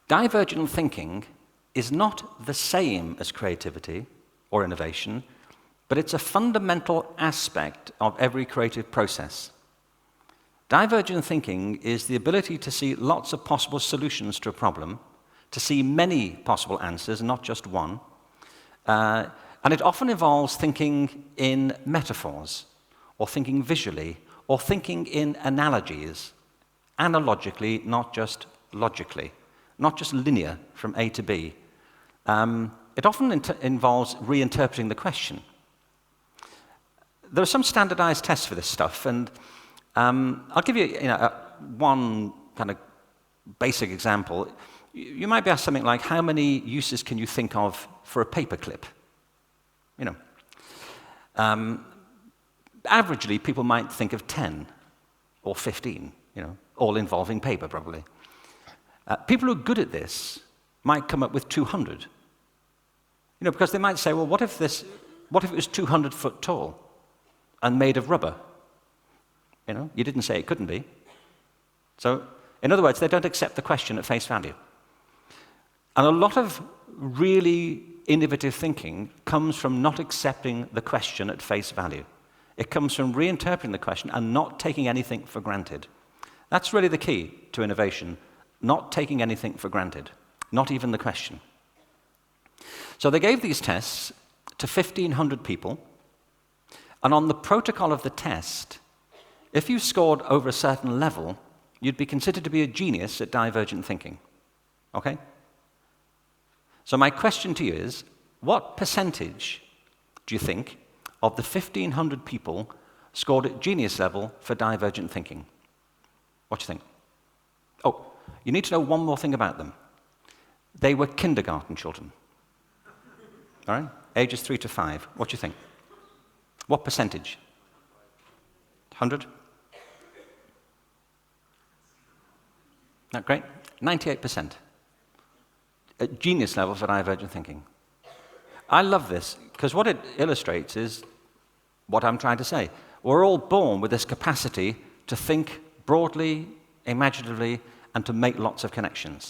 Divergent thinking is not the same as creativity or innovation, but it's a fundamental aspect of every creative process. Divergent thinking is the ability to see lots of possible solutions to a problem, to see many possible answers, not just one. And it often involves thinking in metaphors, or thinking visually, or thinking in analogies, analogically, not just logically, not just linear from A to B. It often involves reinterpreting the question. There are some standardized tests for this stuff, and I'll give you, one kind of basic example. You might be asked something like, how many uses can you think of for a paperclip? Averagely, people might think of 10 or 15, all involving paper, probably. People who are good at this might come up with 200. Because they might say, well, what if it was 200 foot tall and made of rubber? You didn't say it couldn't be. So, in other words, they don't accept the question at face value. And a lot of really innovative thinking comes from not accepting the question at face value. It comes from reinterpreting the question and not taking anything for granted. That's really the key to innovation, not taking anything for granted, not even the question. So they gave these tests to 1,500 people, and on the protocol of the test, if you scored over a certain level, you'd be considered to be a genius at divergent thinking. Okay? So my question to you is, what percentage do you think of the 1,500 people scored at genius level for divergent thinking? What do you think? Oh, you need to know one more thing about them. They were kindergarten children. All right? Ages 3 to 5. What do you think? What percentage? 100? Not great? 98%. At genius level for divergent thinking. I love this, because what it illustrates is what I'm trying to say. We're all born with this capacity to think broadly, imaginatively, and to make lots of connections.